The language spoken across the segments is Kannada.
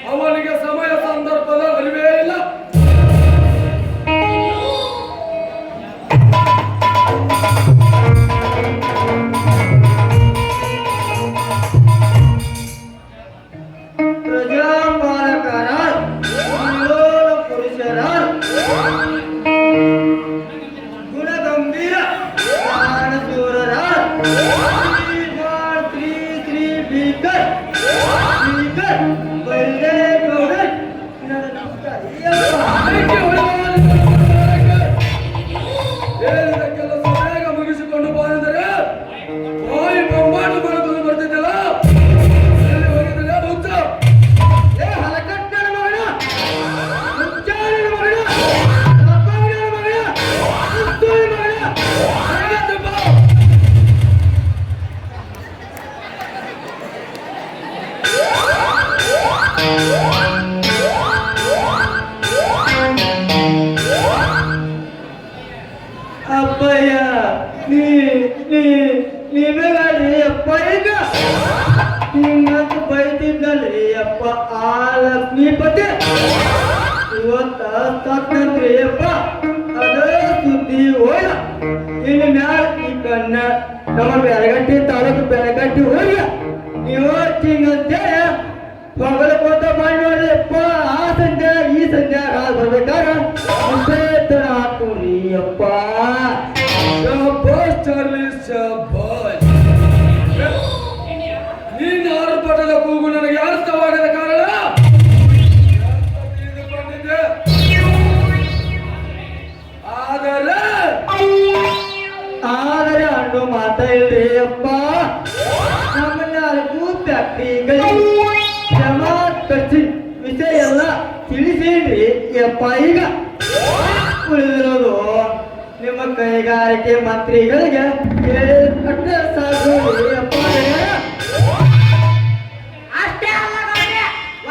ಅವನಿಗೆ ಸಮಯ ಸಂದರ್ಭದ ಅರಿವೇ ಇಲ್ಲ. ಸತ್ತಂತ್ರಿ ಅಪ್ಪ ಅದೇ ಸುದ್ದಿ ಹೋಗ ಇನ್ನು ಮ್ಯಾಲ ಈ ಕಣ್ಣ ನಮ್ಮ ಬೆಳಗಟ್ಟಿ ತಾಲೂಕು ಬೆಳಗಟ್ಟಿ ಹೋಗ ನೀವು ಹಿಂಗಂತೇಳಿ ಹೊಗಳಕೋತ ಮಾಡಿ ನೋಡ್ರಿಪ್ಪ ಆ ಸಂಜೆ ಈ ಸಂಜೆ ಬರ್ಬೇಕಾರ ತರ ಹಾಕೋರಿ ಅಪ್ಪ ಶಾಬಾಸ್ ಚಾರ್ಲಿ ಶಾಬಾಸ್. ನೀನ್ ಆರ್ಭಟದ ಕೂಗು ನನಗೆ ಅರ್ಥವಾಗದ ಕಾರಣ ತಿಳಿದುಕೊಂಡಿದ್ದೆ. ಆದರೆ ಹಣ್ಣು ಮಾತಾ ಇಲ್ರಿ ಅಪ್ಪ ನಮ್ಮನ್ನೆಲ್ಲರಿಗೂ ಫ್ಯಾಕ್ಟ್ರಿಗಳಿಗೆ ಜಮಾ ಖರ್ಚು ವಿಷಯ ಎಲ್ಲ ತಿಳಿಸೇನ್ರಿ ಅಪ್ಪ. ಈಗ ಉಳಿದಿರೋದು ನಿಮ್ಮ ಕೈಗಾರಿಕೆ ಮಂತ್ರಿಗಳಿಗೆ ಹೇಳಿದ ಸಾಕು ಅಪ್ಪ. ಅಷ್ಟೇ ಅಲ್ಲ ಗೌಡ್ರೆ,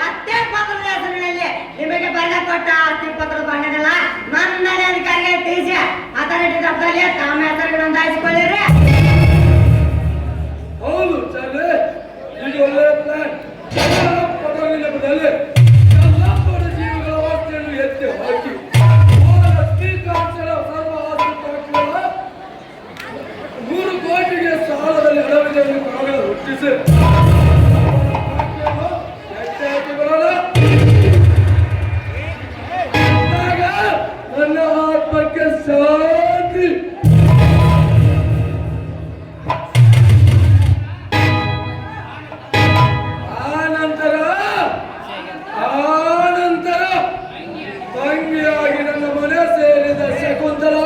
ಒತ್ತೆ ಪತ್ರದ ಹೆಸರಿನಲ್ಲಿ ನಿಮಗೆ ಬರೆದ ಕೊಟ್ಟ ಆಸ್ತಿ ಪತ್ರದ ಬಣ್ಣದಲ್ಲ ನನ್ನ ಅಧಿಕಾರಿಗೆ ತಿಳಿಸಿ ಅಥಾರಿಟಿ ದಪ್ಪದಲ್ಲಿ ತಮ್ಮ ಹೆಸರಿಗೆ ನೋಂದಾಯಿಸಿಕೊಳ್ಳಿರಿ. ಹೌದು ಚಾರ್ಲಿ, ಇದು ಒಳ್ಳೆಯ ಪ್ಲಾನ್. ಪದವಿನ ಬದಲು ಎಲ್ಲ ಬಡ ಜೀವಿಗಳ ಅವಸ್ಥೆಯನ್ನು ಎತ್ತಿ ಹಾಕಿ ಲಕ್ಷ್ಮೀಕಾಂತನ ಸರ್ವ ಆಸ್ತಿಗಳ 100 ಕೋಟಿಗೆ ಸಾಲದಲ್ಲಿ ಅಡವಿದಲ್ಲಿ ಕಾಗದ ಹುಟ್ಟಿಸಿ ನನ್ನ ಆತ್ಮಕ್ಕೆ ಶಾಂತಿ. ಆನಂತರ ತಂಗಿಯಾಗಿ ನನ್ನ ಮನೆ ಸೇರಿದ ಶಕುಂತಲ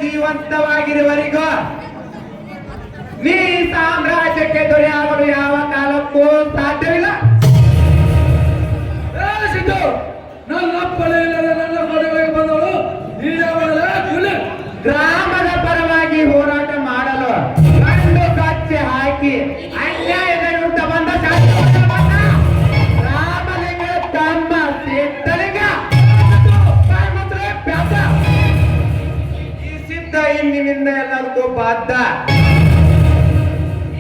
ಜೀವಂತವಾಗಿರುವವರೆಗೂ ನೀ ಸಾಮ್ರಾಜ್ಯಕ್ಕೆ ದೊರೆಯಾಗಲು ಯಾವ ಕಾಲಕ್ಕೂ ಸಾಧ್ಯವಿಲ್ಲ. ನನ್ನ ಅಪ್ಪಳೆ ಇಲ್ಲದ ನನ್ನ ಮದುವೆಗೆ ಬಂದವಳು ಗ್ರಾಮದ ಪರವಾಗಿ ಹೋರಾಟ ಮಾಡಲು ಗಂಡು ಕಚ್ಚೆ ಹಾಕಿ ಅನ್ಯಾಯದ ವಿರುದ್ಧ ಬಂದ ರಾಮಲಿಂಗ ತಮ್ಮ ಸಿದ್ಧಲಿಂಗ ಇಂದಿನಿಂದ ಎಲ್ಲದಕ್ಕೂ ಬಾಧ್ಯ.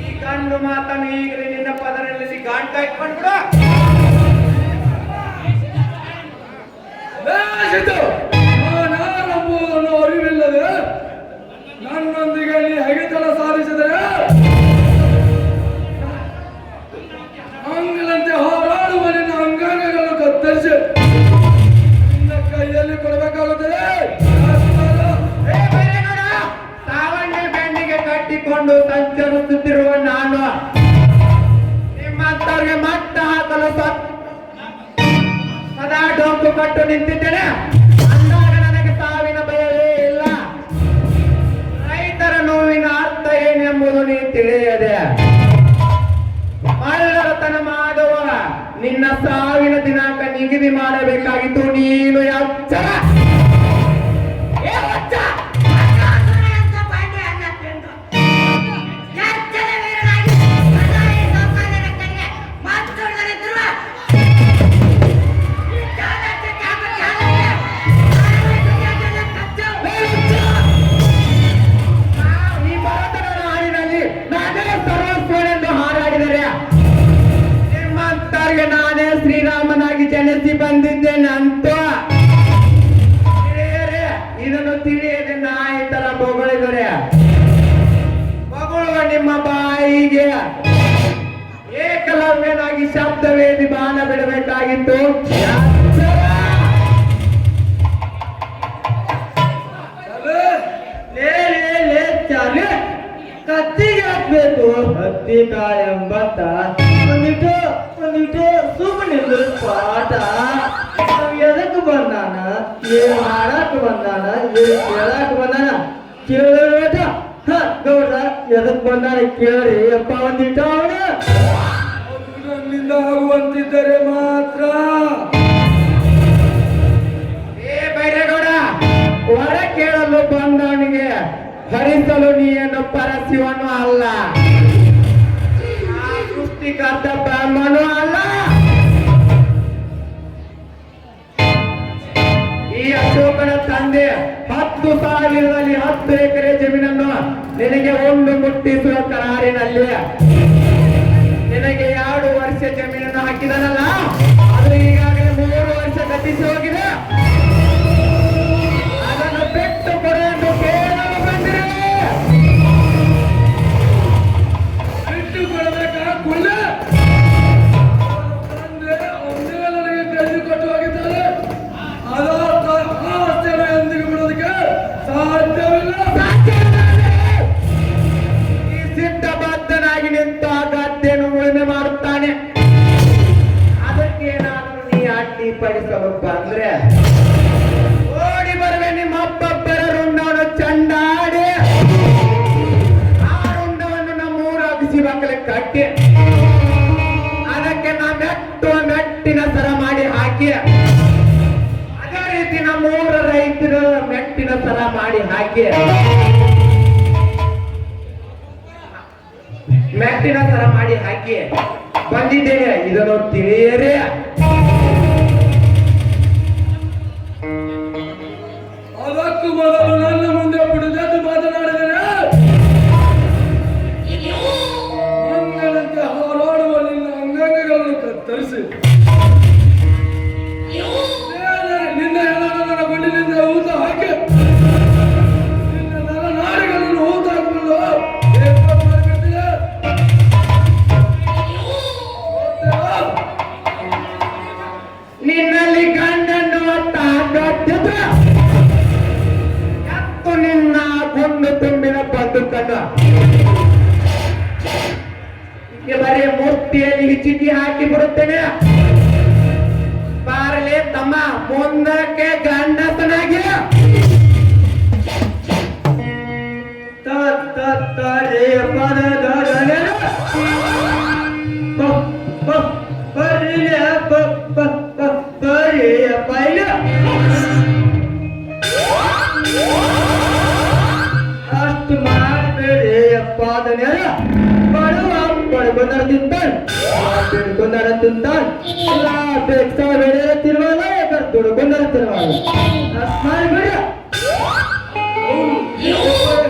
ಈ ಗಂಡು ಮಾತನ್ನು ಈಗಲೇ ನಿನ್ನ ಪದರಲ್ಲಿ ಗಾಂಟ ಇಟ್ಕೊಂಡ್ಬಿಡು. ನಾನೆಂಬುದನ್ನು ಅರಿವಿಲ್ಲದೆ ನನ್ನೊಂದಿಗೆ ನೀ ಹಗೆತನ ಸಾಧಿಸಿದರೆ ಅಂಗಲಂತೆ ಹೋರಾಡುವ ನಿನ್ನ ಅಂಗಾಂಗಗಳನ್ನು ಕತ್ತರಿಸಿ ನಿನ್ನ ಕೈಯಲ್ಲಿ ಕೊಡಬೇಕಾಗುತ್ತದೆ. ಸಾವಣ್ಣ ಬೆಂಡಿಗೆ ಕಟ್ಟಿಕೊಂಡು ಸಂಚರಿಸುತ್ತಿರುವ ನಾನು ನಿಮ್ಮಂತವ್ರಿಗೆ ಮಟ್ಟ ಹಾಕಲು ಸದಾ ಡೊಂಕು ಕಟ್ಟು ನಿಂತಿದ್ದೇನೆ. ಅಂದಾಗ ನನಗೆ ಸಾವಿನ ಭಯವೇ ಇಲ್ಲ. ರೈತರ ನೋವಿನ ಅರ್ಥ ಏನೆಂಬುದು ನೀ ತಿಳಿಯದೆ ಮಳ್ಳರತನ ಮಾಡುವ ನಿನ್ನ ಸಾವಿನ ದಿನಾಂಕ ನಿಗದಿ ಮಾಡಬೇಕಾಗಿತ್ತು. ನೀನು ಎಚ್ಚರ ನಾನೇ ಶ್ರೀರಾಮನಾಗಿ ಜನಿಸಿ ಬಂದಿದ್ದೇನಂತ ಇದನ್ನು ತಿಳಿಯದೆ ನಾಯಿ ತರ ಬೊಗಳಿದರೆ ಬೊಗಳುವ ನಿಮ್ಮ ಬಾಯಿಗೆ ಏಕಲವ್ಯನಾಗಿ ಶಬ್ದವೇದಿ ಬಾಣ ಬಿಡಬೇಕಾಗಿತ್ತು. ಕತ್ತಿಗೆ ಹಾಕ್ಬೇಕು ಹತ್ತಿಕಾಯ ಎಂಬತ್ತ ಒಂದಿಟ್ಟು ಸುಮ್ಮನೆ ಪಾಠ. ಎದಕ್ಕೆ ಬಂದಾನ, ಏನ್ ಮಾಡಕ್ ಬಂದಾನ, ಏನ್ ಕೇಳಕ್ ಬಂದಾನ ಕೇಳ ಗೌಡ್ರ ಎದಕ್ ಬಂದಾನ ಕೇಳ್ರಿ ಅಪ್ಪ ಒಂದಿಟ್ಟು ಅವನ ನನ್ನಿಂದ ಆಗುವಂತಿದ್ದರೆ ಮಾತ್ರ. ಬೈರೇಗೌಡ ಹೊರ ಕೇಳಲು ಬಂದವನಿಗೆ ಹರಿಸಲು ನೀನು ಪರಶಿವನು ಅಲ್ಲ, ಆ ಸೃಷ್ಟಿಕರ್ತ ಬ್ರಹ್ಮನು ಅಲ್ಲ. ಈ ಅಶೋಕನ ತಂದೆ 10,000ರಲ್ಲಿ 10 ಎಕರೆ ಜಮೀನನ್ನು ನಿನಗೆ ಒಂದು ಮುಟ್ಟಿಸುವ ಕರಾರಿನಲ್ಲಿ ನಿನಗೆ 2 ವರ್ಷ ಜಮೀನನ್ನು ಹಾಕಿದನಲ್ಲ, ಆದ್ರೆ ಈಗಾಗಲೇ 3 ವರ್ಷ ಗತಿಸಿ ಹೋಗಿದೆ. ಅದನ್ನು ಬಿಟ್ಟು ಕೊಡು ಎಂದು ಕೇಳಲು ಬಂದಿದೆ. ಬಿಟ್ಟು ಕೊಡಬೇಕಾ ಕುಳ್ಳ? ತಂದೆ ಒಂದೇ ನನಗೆ ಕೈದು ಕೊಟ್ಟು ಹೋಗಿದ್ದಾರೆ. ಆಸ್ತಿಯನ್ನು ಎಂದಿಗೂ ಬಿಡೋದಕ್ಕೆ ಸಾಧ್ಯವಿಲ್ಲ. ಈ ಸಿದ್ಧಬದ್ಧನಾಗಿ ನಿಂತು ಆ ಗದ್ದೆಯನ್ನು ಉಳುಮೆ ಮಾಡುತ್ತಾನೆ. ಅದಕ್ಕೇನಾದರೂ ನೀ ಅಡ್ಡಿಪಡಿಸಲು ಬಂದ್ರೆ ಓಡಿ ಬರುವೆ. ನಿಮ್ಮ ಒಬ್ಬೊಬ್ಬರ ರುಂಡವನ್ನು ಚಂಡಾಡಿ ಆ ರುಂಡವನ್ನು ನಮ್ಮೂರ ಅಗಸಿ ಮಕ್ಕಳಿಗೆ ಕಟ್ಟಿ ಅದಕ್ಕೆ ನಾ ಮೆಟ್ಟಿನ ಸರ ಮಾಡಿ ಹಾಕಿ, ಅದೇ ರೀತಿ ನಮ್ಮೂರ ರೈತರು ಮೆಟ್ಟಿನ ಸರ ಮಾಡಿ ಹಾಕಿ ಮೆಟ್ಟಿನ ಸರ ಮಾಡಿ ಹಾಕಿ ಬಂದಿದ್ದೇನೆ. ಇದನ್ನು ತಿಳಿಯರೇ. ಅದಕ್ಕೂ ಮೊದಲು ನನ್ನ ಮುಂದೆ ಬಿಡದೆದ್ದು ಮಾತನಾಡಿದರೆ ಮಂಗಳಂತೆ ಹಾರಾಡುವ ನಿನ್ನ ಅಂಗಾಂಗಗಳನ್ನು ಕತ್ತರಿಸಿ ನಿನ್ನ ಹೆಣನ ಗುಂಡಿನಿಂದ ಊತ ಹಾಕಿ ನಿನ್ನ ನರನಾಡಿಗಳನ್ನು ಊತ ಹಾಕಿಕೊಂಡು ಏರ್ಪಾಡು ಮಾಡಿಬಿಟ್ಟಿದೆ. ನಿನ್ನಲ್ಲಿ ಗಂಡನ್ನು ತಾಕತ್ತಿದ್ದ ಎತ್ತು ನಿನ್ನ ಗುಂಡು ತುಂಬಿನ ಬದುಕನ್ನು ಬರೀ ಮೂರ್ತಿಯಲ್ಲಿ ಹಿಚಿಕಿ ಹಾಕಿ ಬಿಡುತ್ತೇನೆ. ಬಾರಲೇ ತಮ್ಮ, ಮುಂದಕ್ಕೆ ಗಂಡಸನಾಗಿ ಅಷ್ಟು ಮಾಡಬೇಡಿ ಅಪ್ಪ. ಬಡವ ಬಡಗೊಂದರ ತಿಂತಾನೆ, ಬೆಳ್ಕೊಂದರ ತಿಂತಾನೆ, ಇಲ್ಲ ಬೆಕ್ಸ ಬೆಳೆಯರ ತಿರುವಲ್ಲ, ದುಡ್ಕೊಂದರ ತಿರುವಲ್ಲ. ಅಷ್ಟು ಮಾಡಬೇಡ.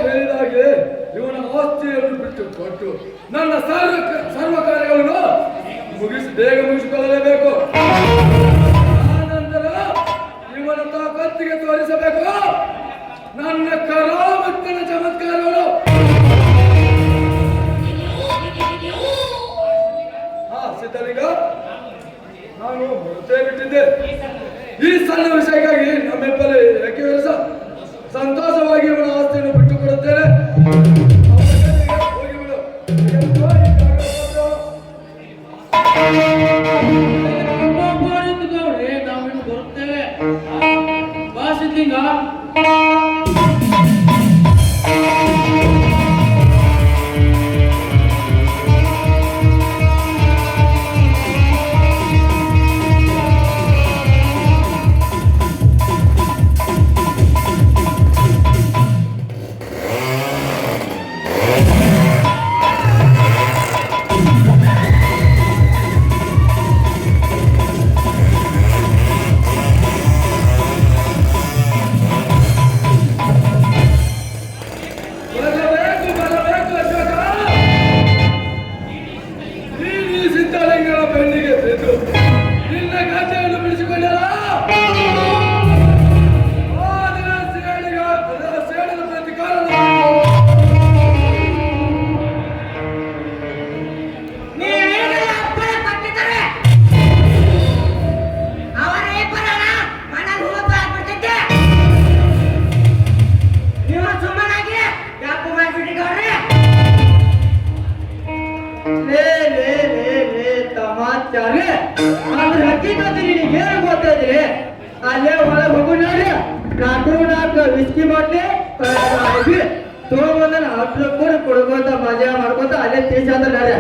ಹೇಳಿದಾಗೆ ಇವನ ಆಸ್ತಿಯನ್ನು ಬಿಟ್ಟು ಕೊಟ್ಟು ನನ್ನ ಸರ್ವ ಕಾರ್ಯಗಳನ್ನು ಬೇಗ ಮುಗಿಸಿಕೊಳ್ಳಲೇಬೇಕು. ಆನಂತರ ಇವನ ತಾಕತ್ತಿಗೆ ತೋರಿಸಬೇಕು ನನ್ನ ಕರಾಮತ್ತನ ಚಮತ್ಕಾರಗಳು. ಸಿದ್ಧಲಿಂಗ, ನಾನು ಮರೆತೇ ಬಿಟ್ಟಿದ್ದೆ. ಈ ಸಣ್ಣ ವಿಷಯಕ್ಕಾಗಿ ನಮ್ಮಿಬ್ಬರೇ ಯಾಕೆ ಸಂತೋಷವಾಗಿ ಇವನ ಆಸ್ತಿಯನ್ನು ಬಿಟ್ಟು ಕೊಡುತ್ತೇನೆ. ಹೋಗಿಬಿಡು. ನಾವಿನ್ನು ಬರುತ್ತೇವೆ. ಬಾ ಸಿದ್ಧಲಿಂಗ. ಅಲ್ಲೇ ಒಳಗೆ ಹೋಗು ನೋಡಿ. 4 ವಿಸ್ಕಿ ಬಾಟ್ಲಿ ತಗೊಂಬಂದ 10 ರೂಪಾಯಿ ಕೊಡ್ಕೋತ ಮಜಾ ಮಾಡ್ಕೋತ ಅಲ್ಲೇ ತೀರ್ಸ ಅಂದ್ರೆ